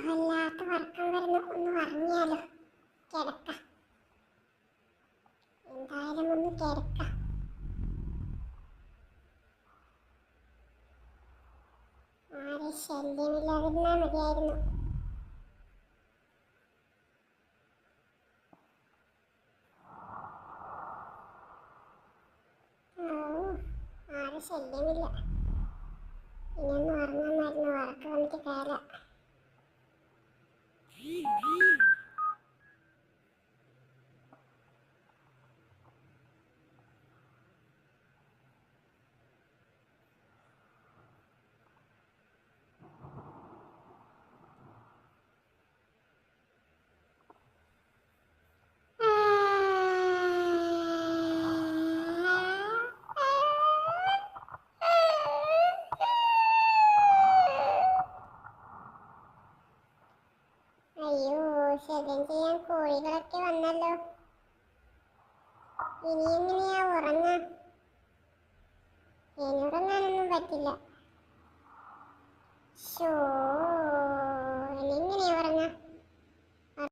വല്ലാത്ത വർക്കം വരുന്നു. ഒന്ന് ഉറങ്ങിയാലോ? കിടക്കാം, എന്തായാലും ഒന്ന് കിടക്കാം. ആരെ ശല്യമില്ലാതിരുന്നാ മതിയായിരുന്നു. ആരെ ശല്യമില്ല. ഇനിയൊന്ന് ഉറങ്ങാമായിരുന്നു. ഉറക്കം വന്നിട്ട് കയറാം. ശല്യം ചെയ്യാൻ കോഴികളൊക്കെ വന്നല്ലോ. ഇനി എങ്ങനെയാ ഉറങ്ങാൻ? എനിയുറങ്ങാനൊന്നും പറ്റില്ല. ശോ,